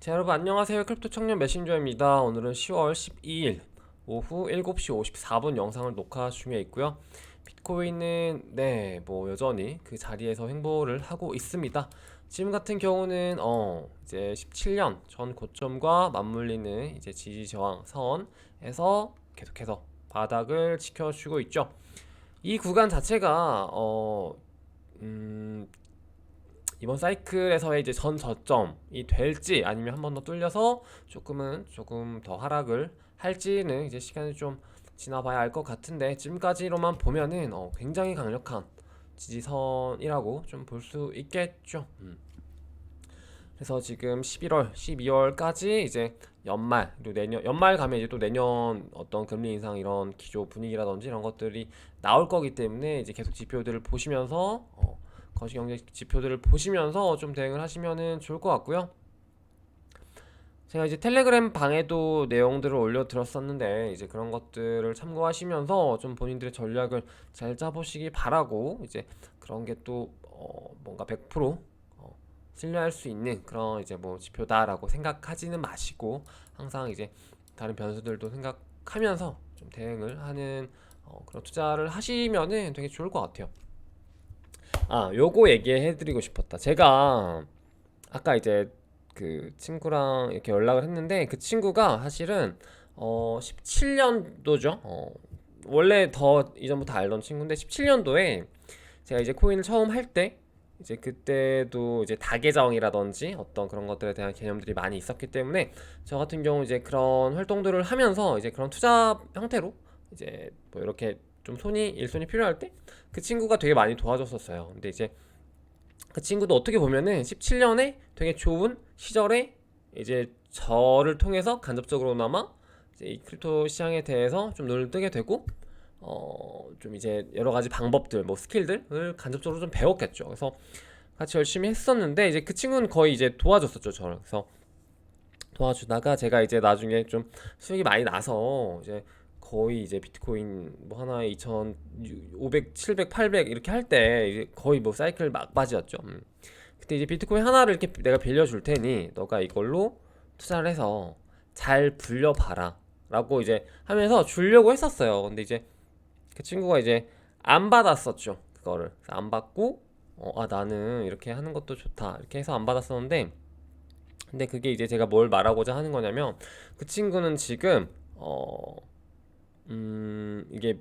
자, 여러분 안녕하세요. 크립토 청년 메신저입니다. 오늘은 10월 12일 오후 7시 54분 영상을 녹화 중에 있고요. 비트코인은 뭐 여전히 그 자리에서 횡보를 하고 있습니다. 지금 같은 경우는 이제 17년 전 고점과 맞물리는 이제 지지 저항 선에서 계속해서 바닥을 지켜주고 있죠. 이 구간 자체가 이번 사이클에서의 이제 전 저점이 될지 아니면 한 번 더 뚫려서 조금 더 하락을 할지는 이제 시간이 좀 지나봐야 알 것 같은데, 지금까지로만 보면은 굉장히 강력한 지지선이라고 좀 볼 수 있겠죠. 그래서 지금 11월, 12월까지 이제 연말, 그리고 내년, 연말 가면 이제 또 내년 어떤 금리 인상 이런 기조 분위기라든지 이런 것들이 나올 거기 때문에 이제 계속 지표들을 보시면서 거시경제 지표들을 보시면서 좀 대응을 하시면은 좋을 것 같고요. 제가 이제 텔레그램 방에도 내용들을 올려드렸었는데, 이제 그런 것들을 참고하시면서 좀 본인들의 전략을 잘 짜보시기 바라고, 이제 그런 게 또 뭔가 100% 신뢰할 수 있는 그런 이제 뭐 지표다라고 생각하지는 마시고, 항상 이제 다른 변수들도 생각하면서 좀 대응을 하는 그런 투자를 하시면은 되게 좋을 것 같아요. 요거 얘기해드리고 싶었다. 제가 아까 이제 그 친구랑 이렇게 연락을 했는데, 그 친구가 사실은 17년도죠. 원래 더 이전부터 알던 친구인데, 17년도에 제가 이제 코인을 처음 할 때, 이제 그때도 이제 다계정이라든지 어떤 그런 것들에 대한 개념들이 많이 있었기 때문에, 저 같은 경우 이제 그런 활동들을 하면서 이제 그런 투자 형태로 이제 뭐 이렇게 좀 일손이 필요할 때 그 친구가 되게 많이 도와줬었어요. 근데 이제 그 친구도 어떻게 보면은 17년에 되게 좋은 시절에 이제 저를 통해서 간접적으로나마 이제 이 크립토 시장에 대해서 좀 눈을 뜨게 되고, 좀 이제 여러 가지 방법들, 뭐 스킬들을 간접적으로 좀 배웠겠죠. 그래서 같이 열심히 했었는데, 이제 그 친구는 거의 이제 도와줬었죠, 저를. 그래서 도와주다가 제가 이제 나중에 좀 수익이 많이 나서 이제 거의 이제 비트코인 뭐 하나에 2,500, 700, 800 이렇게 할 때 이제 거의 뭐 사이클 막바지였죠. 그때 이제 비트코인 하나를 이렇게 내가 빌려줄 테니 너가 이걸로 투자를 해서 잘 불려봐라 라고 이제 하면서 주려고 했었어요. 근데 이제 그 친구가 이제 안 받았었죠, 그거를. 안 받고 나는 이렇게 하는 것도 좋다 이렇게 해서 안 받았었는데, 근데 그게 이제 제가 뭘 말하고자 하는 거냐면, 그 친구는 지금 이게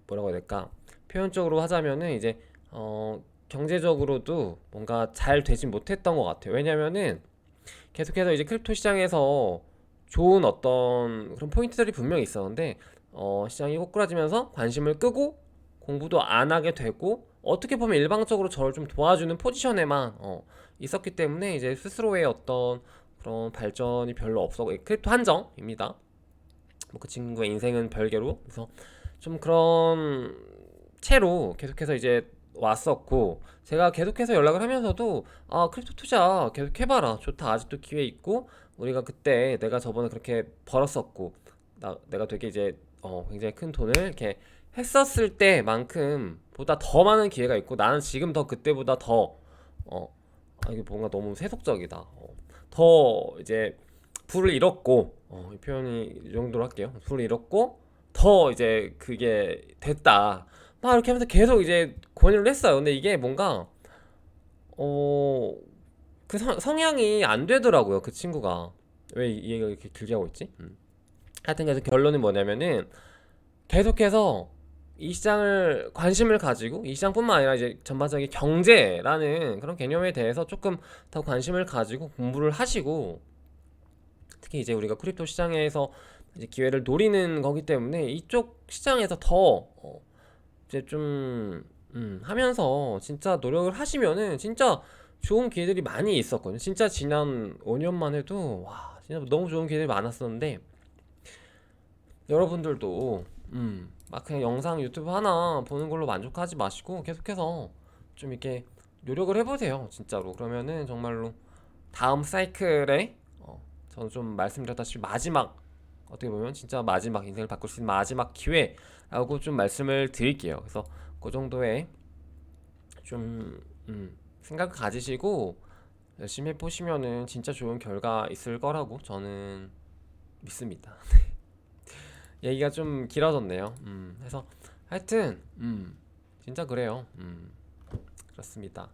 뭐라고 해야 될까? 표현적으로 하자면은 이제 경제적으로도 뭔가 잘 되진 못했던 것 같아요. 왜냐면은 계속해서 이제 크립토 시장에서 좋은 어떤 그런 포인트들이 분명히 있었는데, 시장이 꼬꾸라지면서 관심을 끄고 공부도 안 하게 되고, 어떻게 보면 일방적으로 저를 좀 도와주는 포지션에만 있었기 때문에 이제 스스로의 어떤 그런 발전이 별로 없었고, 크립토 한정입니다. 뭐 그 친구의 인생은 별개로. 그래서 좀 그런 채로 계속해서 이제 왔었고, 제가 계속해서 연락을 하면서도 크립토 투자 계속 해봐라, 좋다, 아직도 기회 있고, 우리가 그때 내가 저번에 그렇게 벌었었고, 내가 되게 이제 굉장히 큰 돈을 이렇게 했었을 때만큼 보다 더 많은 기회가 있고, 나는 지금 더 그때보다 더 이게 뭔가 너무 세속적이다. 더 이제 불을 잃었고, 이 표현이 이 정도로 할게요. 불을 잃었고 더 이제 그게 됐다, 막 이렇게 하면서 계속 이제 권유를 했어요. 근데 이게 뭔가 어, 그 성향이 안 되더라고요, 그 친구가. 왜 이 얘기가 이렇게 길게 하고 있지? 하여튼 그래서 결론은 뭐냐면은, 계속해서 이 시장을 관심을 가지고, 이 시장뿐만 아니라 이제 전반적인 경제라는 그런 개념에 대해서 조금 더 관심을 가지고 공부를 하시고, 특히 이제 우리가 크립토 시장에서 이제 기회를 노리는 거기 때문에 이쪽 시장에서 더 이제 좀 하면서 진짜 노력을 하시면은 진짜 좋은 기회들이 많이 있었거든요. 진짜 지난 5년만 해도 와, 진짜 너무 좋은 기회들이 많았었는데, 여러분들도 막 그냥 영상 유튜브 하나 보는 걸로 만족하지 마시고 계속해서 좀 이렇게 노력을 해보세요, 진짜로. 그러면은 정말로 다음 사이클에 저는 좀 말씀드렸다시피 마지막, 어떻게 보면 진짜 마지막 인생을 바꿀 수 있는 마지막 기회라고 좀 말씀을 드릴게요. 그래서 그 정도의 좀 생각을 가지시고 열심히 해보시면은 진짜 좋은 결과 있을 거라고 저는 믿습니다. 얘기가 좀 길어졌네요. 그래서 하여튼 진짜 그래요. 그렇습니다.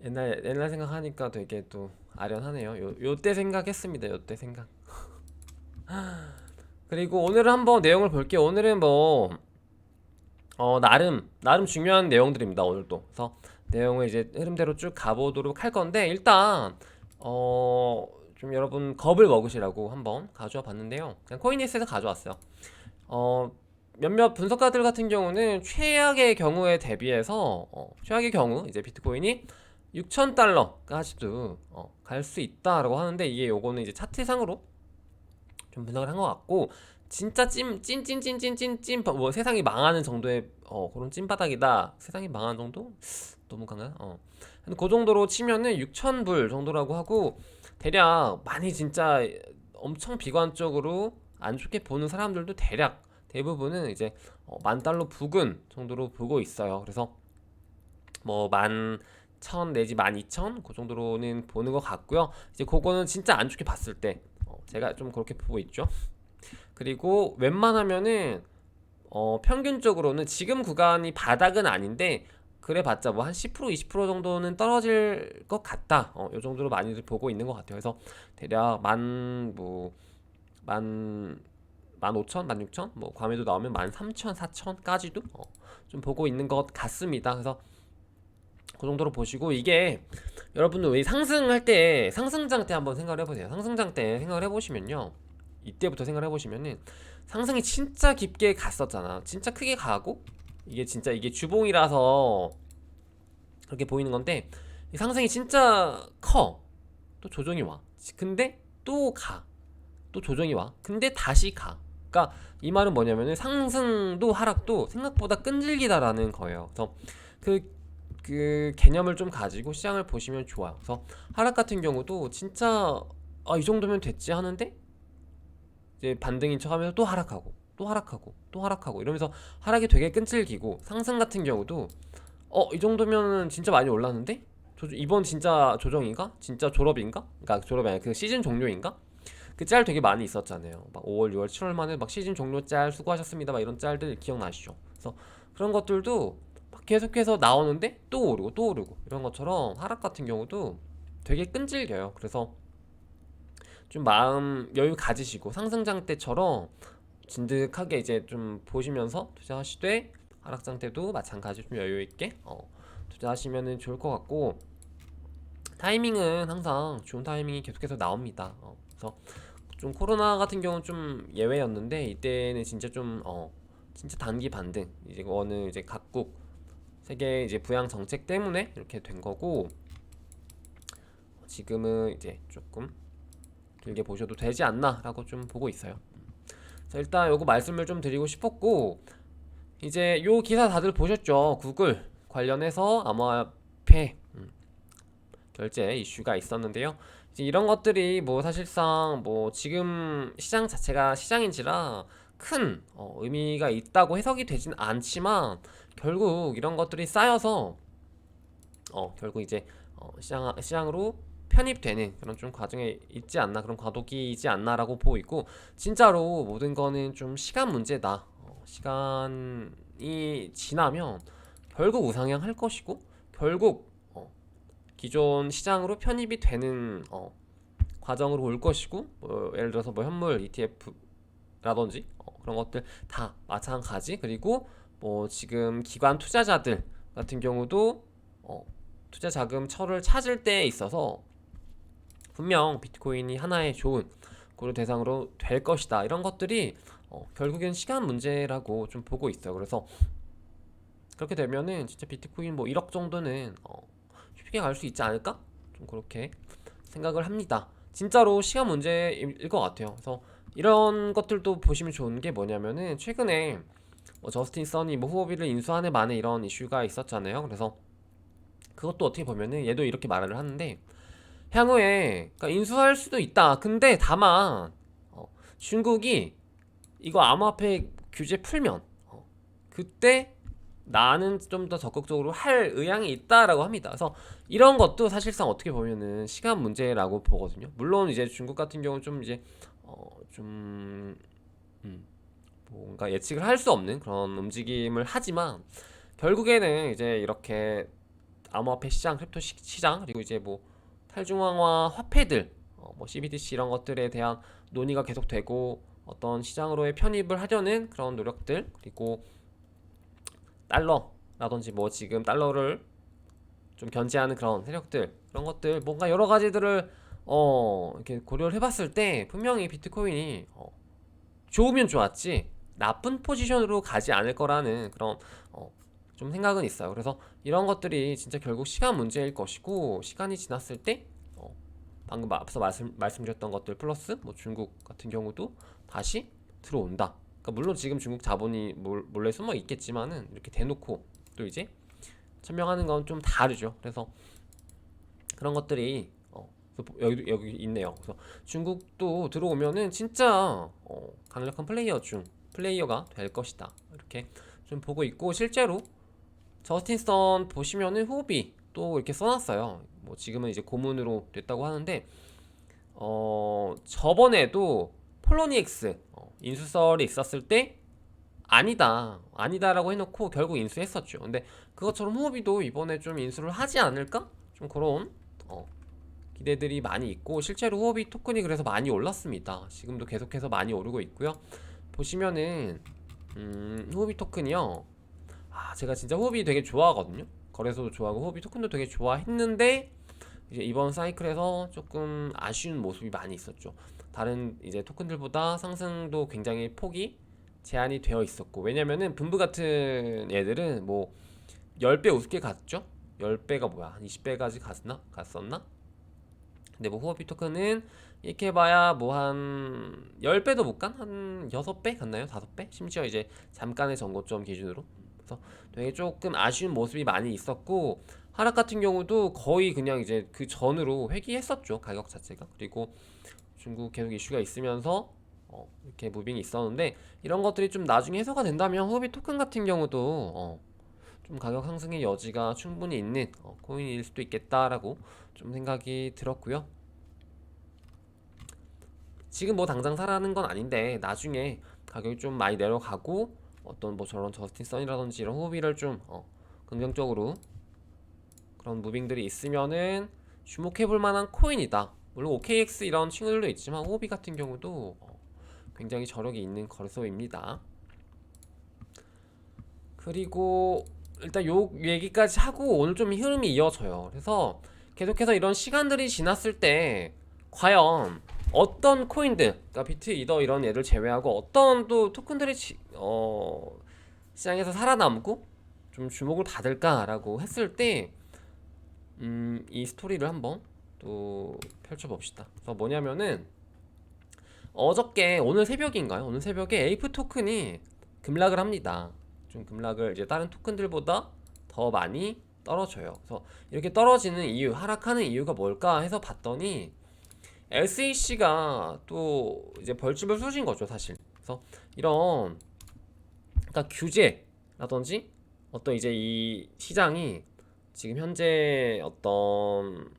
옛날 생각하니까 되게 또 아련하네요. 요때 생각했습니다. 요때 생각. 그리고 오늘은 한번 내용을 볼게요. 오늘은 뭐 나름 중요한 내용들입니다. 오늘도. 그래서 내용을 이제 흐름대로 쭉 가보도록 할 건데 일단 좀 여러분 겁을 먹으시라고 한번 가져와 봤는데요. 그냥 코인에스에서 가져왔어요. 어, 몇몇 분석가들 같은 경우는 최악의 경우에 대비해서 최악의 경우 이제 비트코인이 6,000달러까지도 갈 수 있다라고 하는데 이게 요거는 이제 차트상으로 좀 분석을 한 것 같고 진짜 찐찐찐찐찐찐 뭐 세상이 망하는 정도의 그런 찐바닥이다. 세상이 망하는 정도? 너무 강한? 근데 그 정도로 치면은 6,000불 정도라고 하고 대략 많이 진짜 엄청 비관적으로 안 좋게 보는 사람들도 대략 대부분은 이제 10,000달러 부근 정도로 보고 있어요. 그래서 뭐 11,000 내지 12,000 그 정도로는 보는 것 같고요. 이제 그거는 진짜 안 좋게 봤을 때 제가 좀 그렇게 보고 있죠. 그리고 웬만하면은 평균적으로는 지금 구간이 바닥은 아닌데 그래봤자 뭐 한 10% 20% 정도는 떨어질 것 같다. 요 정도로 많이들 보고 있는 것 같아요. 그래서 대략 만 15,000, 16,000, 뭐 괌에도 나오면 13,000, 4,000까지도 좀 보고 있는 것 같습니다. 그래서 그 정도로 보시고 이게 여러분들 왜 상승할 때 상승장 때 한번 생각을 해보세요. 상승장 때 생각을 해보시면요. 이때부터 생각을 해보시면은 상승이 진짜 깊게 갔었잖아. 진짜 크게 가고 이게 진짜 이게 주봉이라서 그렇게 보이는 건데 이 상승이 진짜 커. 또 조정이 와. 근데 또 가. 또 조정이 와. 근데 다시 가. 그러니까 이 말은 뭐냐면은 상승도 하락도 생각보다 끈질기다라는 거예요. 그래서 그, 그 개념을 좀 가지고 시장을 보시면 좋아요. 그래서 하락 같은 경우도 진짜 이 정도면 됐지 하는데 이제 반등인 척하면서 또 하락하고 또 하락하고 또 하락하고 이러면서 하락이 되게 끈질기고 상승 같은 경우도 이 정도면은 진짜 많이 올랐는데 이번 진짜 조정인가? 진짜 졸업인가? 그러니까 졸업이 아니라 그 시즌 종료인가? 그 짤 되게 많이 있었잖아요. 막 5월, 6월, 7월 만에 막 시즌 종료 짤 수고하셨습니다. 막 이런 짤들 기억나시죠? 그래서 그런 것들도 막 계속해서 나오는데 또 오르고 또 오르고 이런 것처럼 하락 같은 경우도 되게 끈질겨요. 그래서 좀 마음 여유 가지시고 상승장 때처럼 진득하게 이제 좀 보시면서 투자하시되 하락장 때도 마찬가지로 좀 여유 있게 투자하시면 좋을 것 같고 타이밍은 항상 좋은 타이밍이 계속해서 나옵니다. 그래서 좀 코로나 같은 경우는 좀 예외였는데 이때는 진짜 좀 진짜 단기 반등 이제 어느 이제 각국 세계 이제 부양 정책 때문에 이렇게 된 거고 지금은 이제 조금 길게 보셔도 되지 않나라고 좀 보고 있어요. 자, 일단 요거 말씀을 좀 드리고 싶었고 이제 요 기사 다들 보셨죠? 구글 관련해서 암호화폐 결제 이슈가 있었는데요. 이제 이런 것들이 뭐 사실상 뭐 지금 시장 자체가 시장인지라 큰 의미가 있다고 해석이 되진 않지만 결국 이런 것들이 쌓여서 결국 이제 시장으로 편입되는 그런 좀 과정에 있지 않나 그런 과도기이지 않나라고 보고 있고 진짜로 모든 거는 좀 시간 문제다. 시간이 지나면 결국 우상향할 것이고 결국 기존 시장으로 편입이 되는 과정으로 올 것이고 예를 들어서 뭐 현물 ETF라든지 그런 것들 다 마찬가지 그리고 뭐 지금 기관 투자자들 같은 경우도 투자 자금 철을 찾을 때에 있어서 분명 비트코인이 하나의 좋은 고려 대상으로 될 것이다 이런 것들이 결국엔 시간 문제라고 좀 보고 있어요. 그래서 그렇게 되면은 진짜 비트코인 뭐 1억 정도는 쉽게 갈 수 있지 않을까? 좀 그렇게 생각을 합니다. 진짜로 시간 문제일 것 같아요. 그래서 이런 것들도 보시면 좋은 게 뭐냐면은 최근에 뭐 저스틴 써니 뭐 후보비를 인수하는 만에 이런 이슈가 있었잖아요. 그래서 그것도 어떻게 보면은 얘도 이렇게 말을 하는데 향후에 그러니까 인수할 수도 있다. 근데 다만 중국이 이거 암호화폐 규제 풀면 그때 나는 좀 더 적극적으로 할 의향이 있다라고 합니다. 그래서 이런 것도 사실상 어떻게 보면은 시간 문제라고 보거든요. 물론 이제 중국 같은 경우는 좀 이제 좀 뭔가 예측을 할 수 없는 그런 움직임을 하지만 결국에는 이제 이렇게 암호화폐 시장, 크립토 시장 그리고 이제 뭐 탈중앙화 화폐들, 뭐 CBDC 이런 것들에 대한 논의가 계속되고 어떤 시장으로의 편입을 하려는 그런 노력들 그리고 달러라든지 뭐 지금 달러를 좀 견제하는 그런 세력들 그런 것들 뭔가 여러 가지들을 이렇게 고려를 해봤을 때 분명히 비트코인이 좋으면 좋았지 나쁜 포지션으로 가지 않을 거라는 그런 좀 생각은 있어요. 그래서 이런 것들이 진짜 결국 시간 문제일 것이고 시간이 지났을 때 방금 앞서 말씀드렸던 것들 플러스 뭐 중국 같은 경우도 다시 들어온다. 그러니까 물론 지금 중국 자본이 몰래 숨어 있겠지만은 이렇게 대놓고 또 이제 천명하는 건 좀 다르죠. 그래서 그런 것들이 여기 있네요. 그래서 중국도 들어오면은 진짜 강력한 플레이어가 될 것이다. 이렇게 좀 보고 있고 실제로 저스틴 선 보시면은 후비 또 이렇게 써놨어요. 뭐 지금은 이제 고문으로 됐다고 하는데 저번에도 폴로니엑스 인수설이 있었을 때 아니다라고 해놓고 결국 인수했었죠. 근데 그것처럼 후오비도 이번에 좀 인수를 하지 않을까? 좀 그런 기대들이 많이 있고 실제로 후오비 토큰이 그래서 많이 올랐습니다. 지금도 계속해서 많이 오르고 있고요. 보시면은 후오비 토큰이요. 제가 진짜 후오비 되게 좋아하거든요. 거래소도 좋아하고 후오비 토큰도 되게 좋아했는데 이제 이번 사이클에서 조금 아쉬운 모습이 많이 있었죠. 다른 이제 토큰들보다 상승도 굉장히 폭이 제한이 되어 있었고 왜냐면은 분부 같은 얘들은 뭐 10배 우습게 갔죠? 10배가 뭐야 한 20배까지 갔었나? 근데 뭐 후오비 토큰은 이렇게 해봐야 뭐 한 10배도 못 간? 한 6배 갔나요? 5배? 심지어 이제 잠깐의 전고점 기준으로 그래서 되게 조금 아쉬운 모습이 많이 있었고 하락 같은 경우도 거의 그냥 이제 그 전으로 회귀했었죠 가격 자체가. 그리고 중국 계속 이슈가 있으면서 이렇게 무빙이 있었는데 이런 것들이 좀 나중에 해소가 된다면 후비 토큰 같은 경우도 좀 가격 상승의 여지가 충분히 있는 코인일 수도 있겠다라고 좀 생각이 들었고요. 지금 뭐 당장 사라는 건 아닌데 나중에 가격이 좀 많이 내려가고 어떤 뭐 저런 저스틴 선이라든지 이런 후비를 좀 긍정적으로 그런 무빙들이 있으면은 주목해볼 만한 코인이다. 물론 OKX 이런 친구들도 있지만 후오비 같은 경우도 굉장히 저력이 있는 거래소입니다. 그리고 일단 요 얘기까지 하고 오늘 좀 흐름이 이어져요. 그래서 계속해서 이런 시간들이 지났을 때 과연 어떤 코인들, 그러니까 비트, 이더 이런 애들 제외하고 어떤 또 토큰들이 시장에서 살아남고 좀 주목을 받을까라고 했을 때 이 스토리를 한번 또 펼쳐봅시다. 그래서 뭐냐면은 어저께 오늘 새벽인가요? 오늘 새벽에 에이프 토큰이 급락을 합니다. 좀 급락을 이제 다른 토큰들보다 더 많이 떨어져요. 그래서 이렇게 떨어지는 이유, 하락하는 이유가 뭘까 해서 봤더니 SEC가 또 이제 벌집을 쏘신 거죠, 사실. 그래서 이런 그러니까 규제라든지 어떤 이제 이 시장이 지금 현재 어떤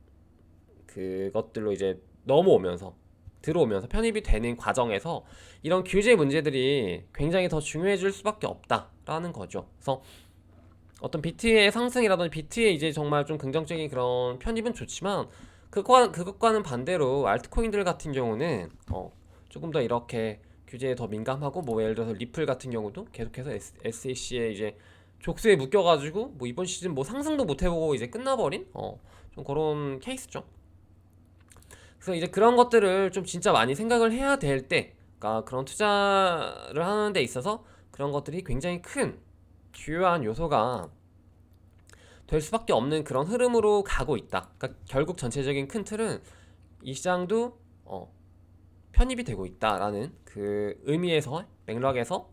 그것들로 이제 넘어오면서 들어오면서 편입이 되는 과정에서 이런 규제 문제들이 굉장히 더 중요해질 수밖에 없다라는 거죠. 그래서 어떤 비트의 상승이라든지 비트의 이제 정말 좀 긍정적인 그런 편입은 좋지만 그것과는 반대로 알트코인들 같은 경우는 조금 더 이렇게 규제에 더 민감하고 뭐 예를 들어서 리플 같은 경우도 계속해서 SEC에 이제 족쇄에 묶여가지고 뭐 이번 시즌 뭐 상승도 못 해보고 이제 끝나버린 좀 그런 케이스죠. 그래서 이제 그런 것들을 좀 진짜 많이 생각을 해야 될 때, 그러니까 그런 투자를 하는 데 있어서 그런 것들이 굉장히 큰 주요한 요소가 될 수밖에 없는 그런 흐름으로 가고 있다. 그러니까 결국 전체적인 큰 틀은 이 시장도 편입이 되고 있다라는 그 의미에서 맥락에서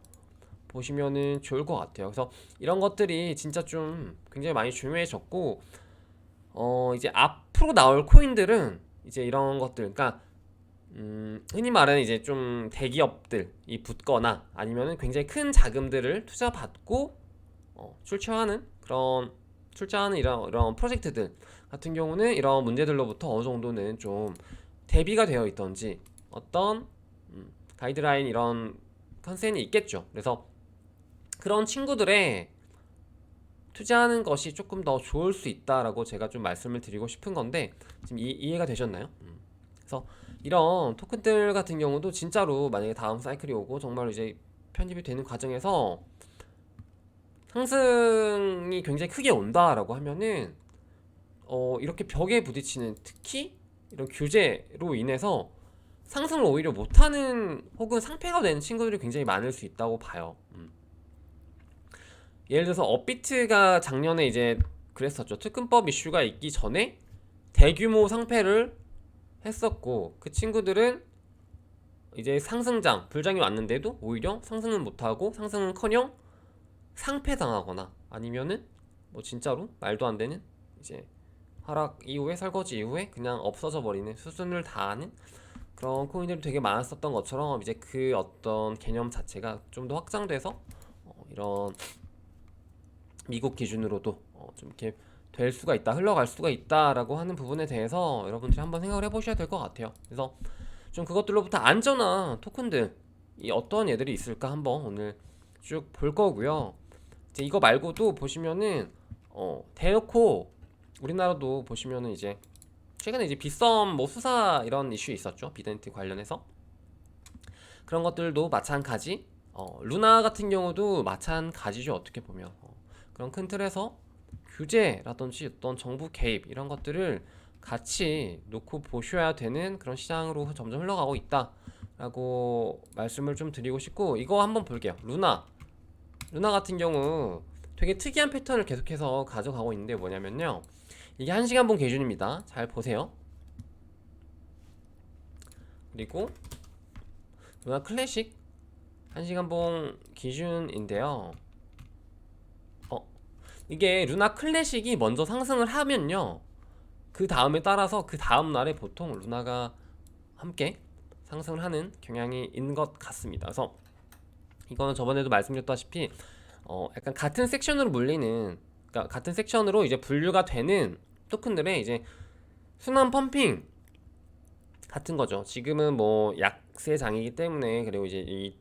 보시면은 좋을 것 같아요. 그래서 이런 것들이 진짜 좀 굉장히 많이 중요해졌고 이제 앞으로 나올 코인들은 이제 이런 것들, 그러니까 흔히 말하는 이제 좀 대기업들이 붙거나 아니면은 굉장히 큰 자금들을 투자받고 출자하는 이런 프로젝트들 같은 경우는 이런 문제들로부터 어느 정도는 좀 대비가 되어 있던지 어떤 가이드라인 이런 컨센이 있겠죠. 그래서 그런 친구들의 투자하는 것이 조금 더 좋을 수 있다라고 제가 좀 말씀을 드리고 싶은 건데 지금 이해가 되셨나요? 그래서 이런 토큰들 같은 경우도 진짜로 만약에 다음 사이클이 오고 정말 이제 편입이 되는 과정에서 상승이 굉장히 크게 온다라고 하면은 이렇게 벽에 부딪히는, 특히 이런 규제로 인해서 상승을 오히려 못하는 혹은 상패가 되는 친구들이 굉장히 많을 수 있다고 봐요. 예를 들어서 업비트가 작년에 이제 그랬었죠. 특근법 이슈가 있기 전에 대규모 상패를 했었고, 그 친구들은 이제 상승장, 불장이 왔는데도 오히려 상승은 못하고 상승은커녕 상패 당하거나 아니면은 뭐 진짜로 말도 안 되는 이제 하락 이후에, 설거지 이후에 그냥 없어져 버리는, 수순을 다하는 그런 코인들이 되게 많았었던 것처럼 이제 그 어떤 개념 자체가 좀 더 확장돼서 이런 미국 기준으로도 좀 이렇게 될 수가 있다, 흘러갈 수가 있다라고 하는 부분에 대해서 여러분들이 한번 생각을 해보셔야 될 것 같아요. 그래서 좀 그것들로부터 안전한 토큰들, 이 어떤 애들이 있을까 한번 오늘 쭉 볼 거고요. 이제 이거 말고도 보시면은 대놓고 우리나라도 보시면은 이제 최근에 이제 빗썸 뭐 수사 이런 이슈 있었죠. 비덴트 관련해서 그런 것들도 마찬가지. 루나 같은 경우도 마찬가지죠. 어떻게 보면 그런 큰 틀에서 규제라든지 어떤 정부 개입 이런 것들을 같이 놓고 보셔야 되는 그런 시장으로 점점 흘러가고 있다라고 말씀을 좀 드리고 싶고, 이거 한번 볼게요. 루나 같은 경우 되게 특이한 패턴을 계속해서 가져가고 있는데 뭐냐면요, 이게 1시간봉 기준입니다. 잘 보세요. 그리고 루나 클래식 1시간봉 기준인데요. 이게 루나 클래식이 먼저 상승을 하면요, 그 다음에 따라서 그 다음 날에 보통 루나가 함께 상승을 하는 경향이 있는 것 같습니다. 그래서 이거는 저번에도 말씀드렸다시피 약간 같은 섹션으로 물리는, 그러니까 같은 섹션으로 이제 분류가 되는 토큰들의 이제 순환 펌핑 같은 거죠. 지금은 뭐 약세장이기 때문에, 그리고 이제 이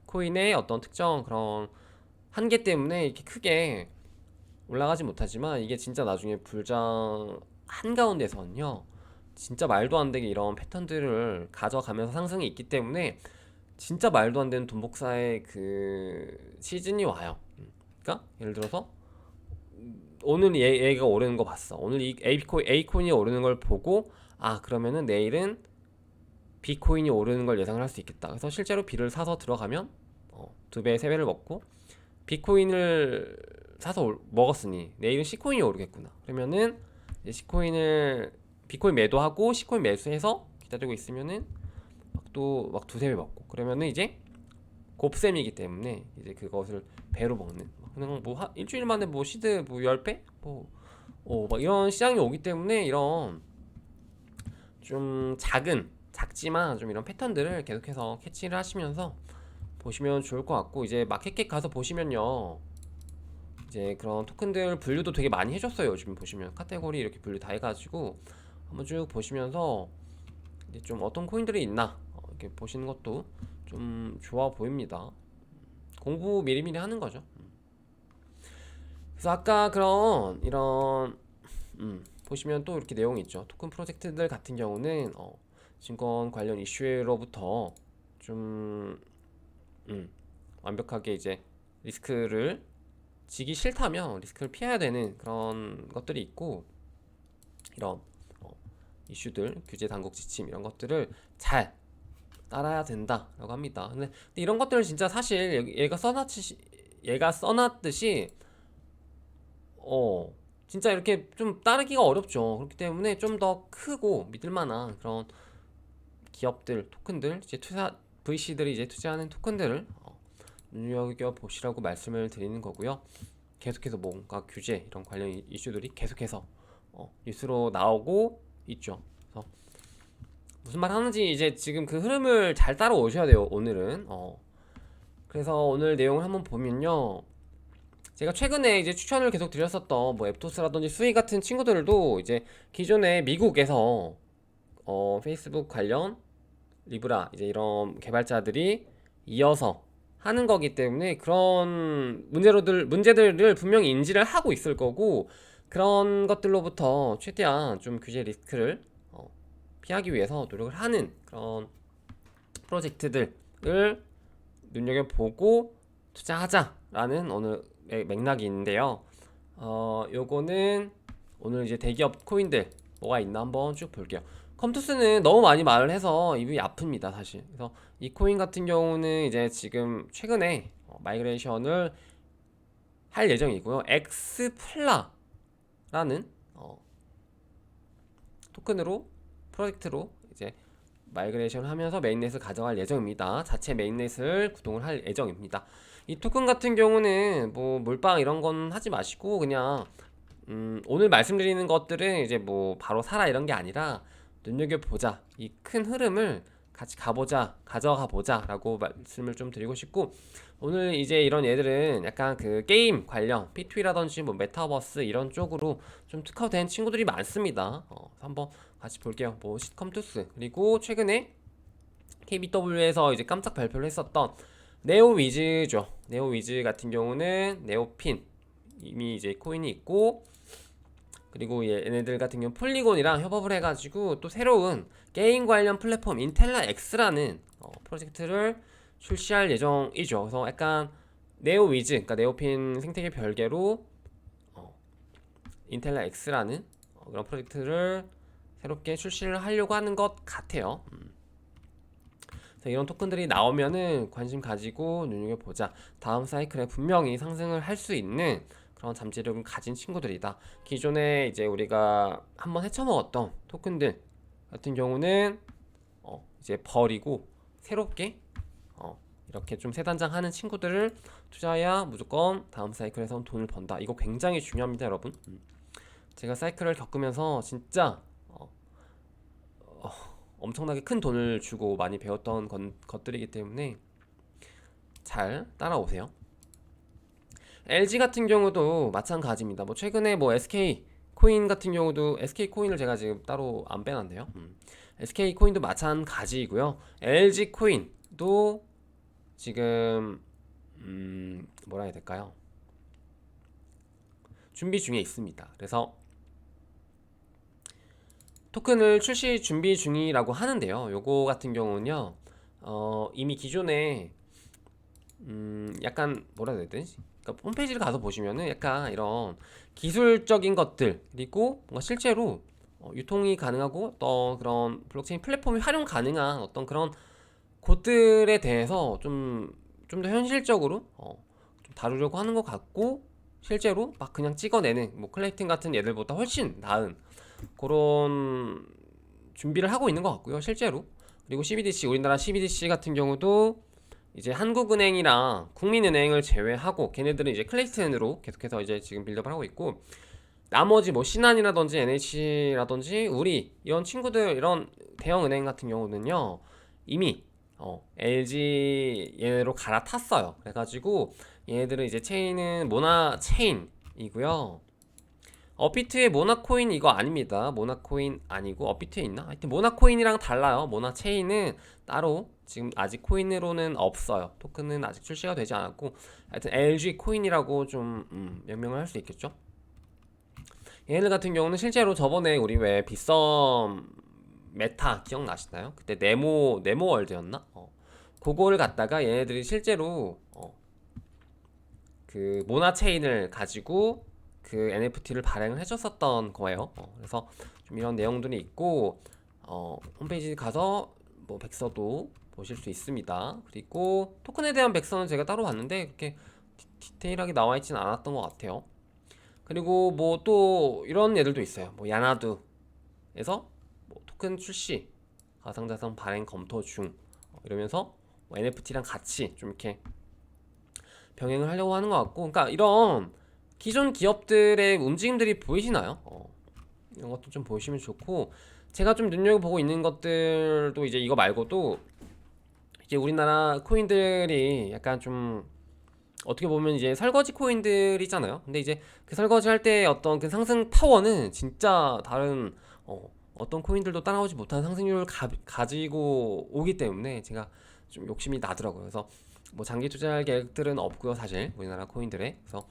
코인의 어떤 특정 그런 한계 때문에 이렇게 크게 올라가지 못하지만, 이게 진짜 나중에 불장 한가운데서는요 진짜 말도 안 되게 이런 패턴들을 가져가면서 상승이 있기 때문에 진짜 말도 안 되는 돈 복사의 그 시즌이 와요. 그러니까 예를 들어서 오늘 얘가 오르는 거 봤어. 오늘 이 A코인이 오르는 걸 보고, 아 그러면은 내일은 B코인이 오르는 걸 예상을 할 수 있겠다. 그래서 실제로 B를 사서 들어가면 2배, 3배를 먹고, B코인을 사서 먹었으니 내일은 C코인이 오르겠구나. 그러면은 이제 B코인 매도하고 C코인 매수해서 기다리고 있으면은 막 두세 배 먹고, 그러면은 이제 곱셈이기 때문에 이제 그것을 배로 먹는, 그냥 뭐 일주일 만에 뭐 시드 뭐 10배? 막 이런 시장이 오기 때문에 이런 좀 작지만 좀 이런 패턴들을 계속해서 캐치를 하시면서 보시면 좋을 것 같고, 이제 마켓캡 가서 보시면요, 이제 그런 토큰들 분류도 되게 많이 해줬어요. 요즘 보시면 카테고리 이렇게 분류 다 해가지고 한번 쭉 보시면서 이제 좀 어떤 코인들이 있나 이렇게 보시는 것도 좀 좋아 보입니다. 공부 미리미리 하는 거죠. 그래서 아까 그런 이런 보시면 또 이렇게 내용이 있죠. 토큰 프로젝트들 같은 경우는 증권 관련 이슈로부터 좀 완벽하게 이제 리스크를 지기 싫다면 리스크를 피해야 되는 그런 것들이 있고, 이런 이슈들, 규제 당국 지침 이런 것들을 잘 따라야 된다라고 합니다. 근데 이런 것들을 진짜 사실 얘가 써놨듯이 진짜 이렇게 좀 따르기가 어렵죠. 그렇기 때문에 좀 더 크고 믿을만한 그런 기업들, 토큰들, 이제 VC들이 이제 투자하는 토큰들을 눈여겨 보시라고 말씀을 드리는 거고요. 계속해서 뭔가 규제 이런 관련 이슈들이 계속해서 뉴스로 나오고 있죠. 그래서 무슨 말 하는지 이제 지금 그 흐름을 잘 따라오셔야 돼요. 오늘은 그래서 오늘 내용을 한번 보면요, 제가 최근에 이제 추천을 계속 드렸었던 뭐 앱토스라든지 수이 같은 친구들도 이제 기존에 미국에서 페이스북 관련 리브라 이제 이런 개발자들이 이어서 하는 거기 때문에 그런 문제들을 분명히 인지를 하고 있을 거고, 그런 것들로부터 최대한 좀 규제 리스크를 피하기 위해서 노력을 하는 그런 프로젝트들을 눈여겨보고 투자하자라는 오늘 맥락이 있는데요. 요거는 오늘 이제 대기업 코인들 뭐가 있나 한번 쭉 볼게요. 컴투스는 너무 많이 말을 해서 입이 아픕니다, 사실. 그래서 이 코인 같은 경우는 이제 지금 최근에 마이그레이션을 할 예정이고요. 엑스플라라는 토큰으로 프로젝트로 이제 마이그레이션을 하면서 메인넷을 가져갈 예정입니다. 자체 메인넷을 구동을 할 예정입니다. 이 토큰 같은 경우는 뭐 몰빵 이런 건 하지 마시고 그냥 오늘 말씀드리는 것들은 이제 뭐 바로 사라 이런 게 아니라 눈여겨보자, 이 큰 흐름을 같이 가져가 보자 라고 말씀을 좀 드리고 싶고, 오늘 이제 이런 얘들은 약간 그 게임 관련 P2E라든지 뭐 메타버스 이런 쪽으로 좀 특화된 친구들이 많습니다. 한번 같이 볼게요. 뭐 시컴투스, 그리고 최근에 KBW에서 이제 깜짝 발표를 했었던 네오위즈죠. 네오위즈 같은 경우는 네오핀 이미 이제 코인이 있고, 그리고 얘네들 같은 경우 폴리곤이랑 협업을 해가지고 또 새로운 게임 관련 플랫폼 인텔라 X라는 프로젝트를 출시할 예정이죠. 그래서 약간 네오위즈, 그러니까 네오핀 생태계 별개로 인텔라 X라는 그런 프로젝트를 새롭게 출시를 하려고 하는 것 같아요. 그래서 이런 토큰들이 나오면은 관심 가지고 눈여겨보자. 다음 사이클에 분명히 상승을 할 수 있는 그런 잠재력을 가진 친구들이다. 기존에 이제 우리가 한번 헤쳐먹었던 토큰들 같은 경우는 이제 버리고 새롭게 이렇게 좀 세단장 하는 친구들을 투자해야 무조건 다음 사이클에선 돈을 번다. 이거 굉장히 중요합니다, 여러분. 제가 사이클을 겪으면서 진짜 엄청나게 큰 돈을 주고 많이 배웠던 것들이기 때문에 잘 따라오세요. LG 같은 경우도 마찬가지입니다. 뭐 최근에 뭐 SK 코인 같은 경우도, SK 코인을 제가 지금 따로 안 빼놨네요. SK 코인도 마찬가지이고요. LG 코인도 지금 뭐라 해야 될까요? 준비 중에 있습니다. 그래서 토큰을 출시 준비 중이라고 하는데요. 요거 같은 경우는요, 이미 기존에 약간 뭐라 해야 되지? 그러니까 홈페이지를 가서 보시면은 약간 이런 기술적인 것들, 그리고 뭔가 실제로 유통이 가능하고 어떤 그런 블록체인 플랫폼이 활용 가능한 어떤 그런 곳들에 대해서 좀 더 현실적으로 좀 다루려고 하는 것 같고, 실제로 막 그냥 찍어내는 뭐 클레이튼 같은 애들보다 훨씬 나은 그런 준비를 하고 있는 것 같고요, 실제로. 그리고 CBDC, 우리나라 CBDC 같은 경우도 이제 한국은행이랑 국민은행을 제외하고 걔네들은 이제 클레이튼으로 계속해서 이제 지금 빌드업을 하고 있고, 나머지 뭐 신한이라든지 NH라든지 우리 이런 친구들, 이런 대형 은행 같은 경우는요 이미 LG 얘네로 갈아탔어요. 그래가지고 얘네들은 이제 체인은 모나 체인이고요. 업비트의 모나코인 이거 아닙니다. 모나코인 아니고 업비트에 있나? 하여튼 모나코인이랑 달라요. 모나체인은 따로 지금 아직 코인으로는 없어요. 토큰은 아직 출시가 되지 않았고, 하여튼 LG 코인이라고 좀 명명을 할 수 있겠죠. 얘네들 같은 경우는 실제로 저번에 우리 왜 빗썸 메타 기억나시나요? 그때 네모월드였나? 그거를 갖다가 얘네들이 실제로 그 모나체인을 가지고 그 NFT를 발행을 해줬었던 거예요. 그래서 좀 이런 내용들이 있고, 홈페이지 가서 뭐 백서도 보실 수 있습니다. 그리고 토큰에 대한 백서는 제가 따로 봤는데 그렇게 디테일하게 나와 있지는 않았던 것 같아요. 그리고 뭐 또 이런 애들도 있어요. 뭐 야나두에서 뭐 토큰 출시, 가상자산 발행 검토 중, 이러면서 뭐 NFT랑 같이 좀 이렇게 병행을 하려고 하는 것 같고, 그러니까 이런 기존 기업들의 움직임들이 보이시나요? 이런 것도 좀 보시면 좋고, 제가 좀 눈여겨보고 있는 것들도 이제 이거 말고도 이제 우리나라 코인들이 약간 좀 어떻게 보면 이제 설거지 코인들이잖아요. 근데 이제 그 설거지 할 때 어떤 그 상승 파워는 진짜 다른 어떤 코인들도 따라오지 못한 상승률을 가지고 오기 때문에 제가 좀 욕심이 나더라고요. 그래서 뭐 장기 투자할 계획들은 없고요, 사실 우리나라 코인들에. 그래서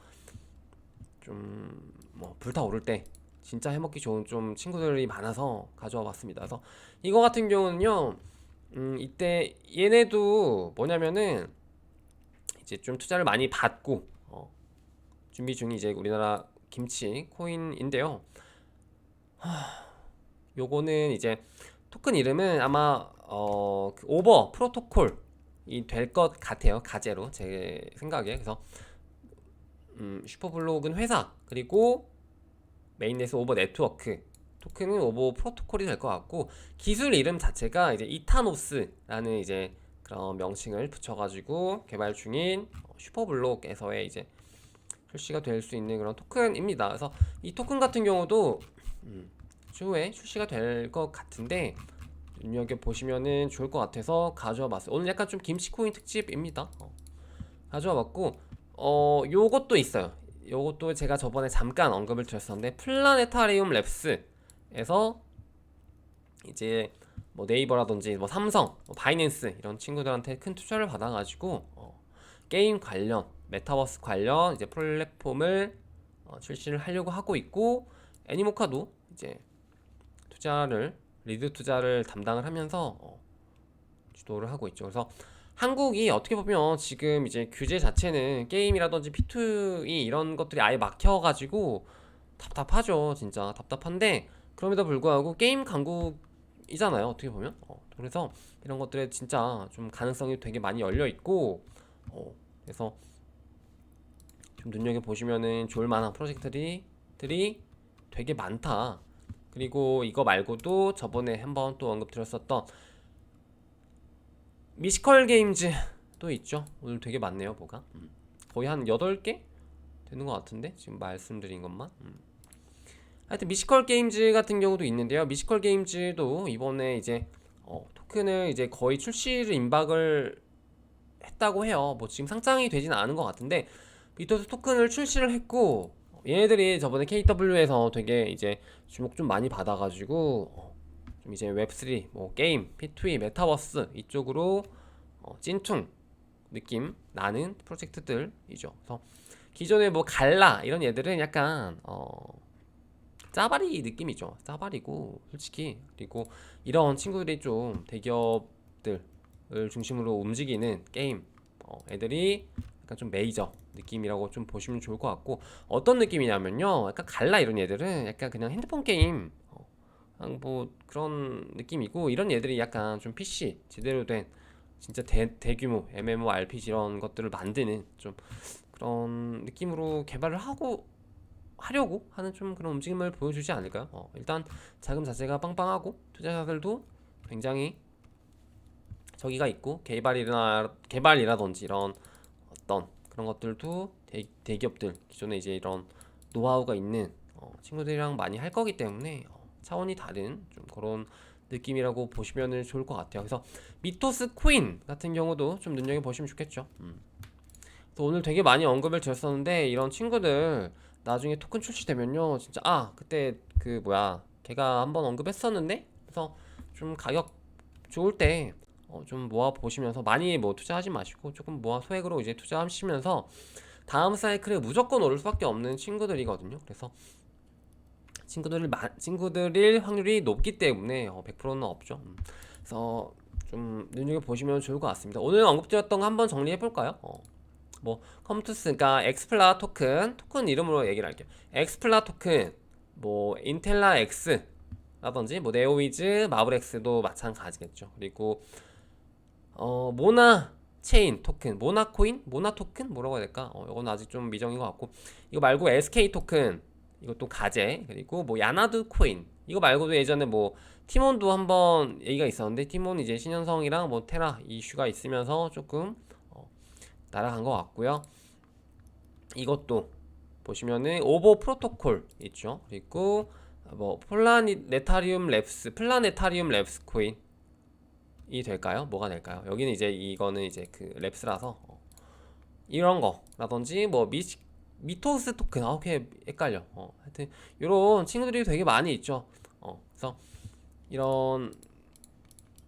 좀 뭐 불타오를 때 진짜 해먹기 좋은 좀 친구들이 많아서 가져와 봤습니다. 그래서 이거 같은 경우는요, 이때 얘네도 뭐냐면은 이제 좀 투자를 많이 받고 준비 중인 이제 우리나라 김치 코인인데요. 요거는 이제 토큰 이름은 아마 그 오버 프로토콜이 될 것 같아요. 가제로 제 생각에. 그래서 슈퍼블록은 회사, 그리고 메인넷은 오버 네트워크, 토큰은 오버 프로토콜이 될 것 같고, 기술 이름 자체가 이제 이타노스라는 이제 그런 명칭을 붙여가지고 개발 중인 슈퍼블록에서의 이제 출시가 될 수 있는 그런 토큰입니다. 그래서 이 토큰 같은 경우도 추후에 출시가 될 것 같은데 눈여겨 보시면은 좋을 것 같아서 가져와 봤어요. 오늘 약간 좀 김치코인 특집입니다. 가져와 봤고, 요것도 있어요. 요것도 제가 저번에 잠깐 언급을 드렸었는데, 플라네타리움 랩스에서 이제 뭐 네이버라든지 뭐 삼성, 뭐 바이낸스 이런 친구들한테 큰 투자를 받아가지고 게임 관련, 메타버스 관련 이제 플랫폼을 출시를 하려고 하고 있고, 애니모카도 이제 리드 투자를 담당을 하면서 주도를 하고 있죠. 그래서 한국이 어떻게 보면 지금 이제 규제 자체는 게임이라든지 P2E 이런 것들이 아예 막혀가지고 답답하죠. 진짜 답답한데, 그럼에도 불구하고 게임 강국이잖아요. 어떻게 보면. 그래서 이런 것들에 진짜 좀 가능성이 되게 많이 열려 있고, 그래서 좀 눈여겨 보시면은 좋을 만한 프로젝트들이 되게 많다. 그리고 이거 말고도 저번에 한번 또 언급드렸었던 미스컬 게임즈도 있죠. 오늘 되게 많네요, 뭐가. 거의 한 8개 되는 것 같은데, 지금 말씀드린 것만. 하여튼 미스컬 게임즈 같은 경우도 있는데요. 미스컬 게임즈도 이번에 이제 토큰을 이제 거의 출시를 임박을 했다고 해요. 뭐 지금 상장이 되지는 않은 것 같은데, 비토스 토큰을 출시를 했고, 얘네들이 저번에 KW에서 되게 이제 주목 좀 많이 받아가지고 좀 이제 웹3, 뭐 게임, P2E, 메타버스 이쪽으로 찐퉁 느낌 나는 프로젝트들이죠. 그래서 기존에 뭐 갈라 이런 얘들은 약간 짜바리 느낌이죠. 짜바리고 솔직히. 그리고 이런 친구들이 좀 대기업들을 중심으로 움직이는 게임 애들이 약간 좀 메이저 느낌이라고 좀 보시면 좋을 것 같고, 어떤 느낌이냐면요, 약간 갈라 이런 얘들은 약간 그냥 핸드폰 게임 뭐 그런 느낌이고, 이런 얘들이 약간 좀 PC 제대로 된 진짜 대규모 MMORPG 이런 것들을 만드는 좀 그런 느낌으로 개발을 하려고 하는 좀 그런 움직임을 보여주지 않을까요? 일단 자금 자체가 빵빵하고 투자자들도 굉장히 저기가 있고, 개발이라든지 이런 어떤 그런 것들도 대기업들 기존에 이제 이런 노하우가 있는 친구들이랑 많이 할 거기 때문에 차원이 다른 좀 그런 느낌이라고 보시면 좋을 것 같아요. 그래서 미토스 코인 같은 경우도 좀 눈여겨 보시면 좋겠죠. 또 오늘 되게 많이 언급을 드렸었는데, 이런 친구들 나중에 토큰 출시되면요, 진짜 그때 그 뭐야 걔가 한번 언급했었는데, 그래서 좀 가격 좋을 때 좀 모아 보시면서, 많이 뭐 투자하지 마시고 조금 모아 소액으로 이제 투자하시면서 다음 사이클에 무조건 오를 수밖에 없는 친구들이거든요. 그래서 친구들일 확률이 높기 때문에 100%는 없죠. 그래서 좀 눈여겨 보시면 좋을 것 같습니다. 오늘 언급드렸던 거 한번 정리해 볼까요? 뭐 컴투스, 그러니까 엑스플라 토큰 이름으로 얘기를 할게요. 엑스플라 토큰, 뭐 인텔라 X 라든지 뭐 네오위즈, 마블엑스도 마찬가지겠죠. 그리고 모나 체인 토큰, 모나 코인, 모나 토큰 뭐라고 해야 될까? 이건 아직 좀 미정인 것 같고, 이거 말고 SK 토큰, 이것도 가제, 그리고 뭐 야나드 코인, 이거 말고도 예전에 뭐 티몬도 한번 얘기가 있었는데, 티몬 이제 신현성이랑 뭐 테라 이슈가 있으면서 조금 날아간 것 같고요. 이것도 보시면은 오버 프로토콜 있죠. 그리고 뭐 플라네타리움 랩스 코인이 될까요? 뭐가 될까요? 여기는 이제 이거는 이제 그 랩스라서 이런 거라든지 뭐 미토스 토큰, 오케이, 헷갈려. 하여튼 이런 친구들이 되게 많이 있죠. 그래서 이런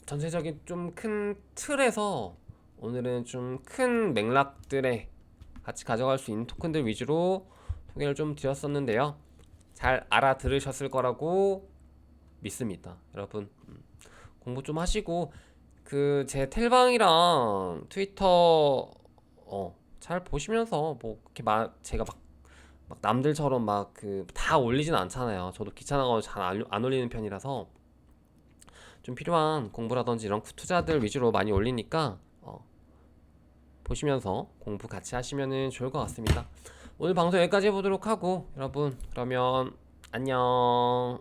전체적인 좀 큰 틀에서 오늘은 좀 큰 맥락들에 같이 가져갈 수 있는 토큰들 위주로 소개를 좀 드렸었는데요. 잘 알아들으셨을 거라고 믿습니다. 여러분, 공부 좀 하시고 그 제 텔방이랑 트위터 잘 보시면서 뭐 이렇게 제가 막 남들처럼 막 그 다 올리진 않잖아요. 저도 귀찮아서 잘 안 올리는 편이라서 좀 필요한 공부라든지 이런 투자들 위주로 많이 올리니까 보시면서 공부 같이 하시면 좋을 것 같습니다. 오늘 방송 여기까지 해보도록 하고 여러분, 그러면 안녕.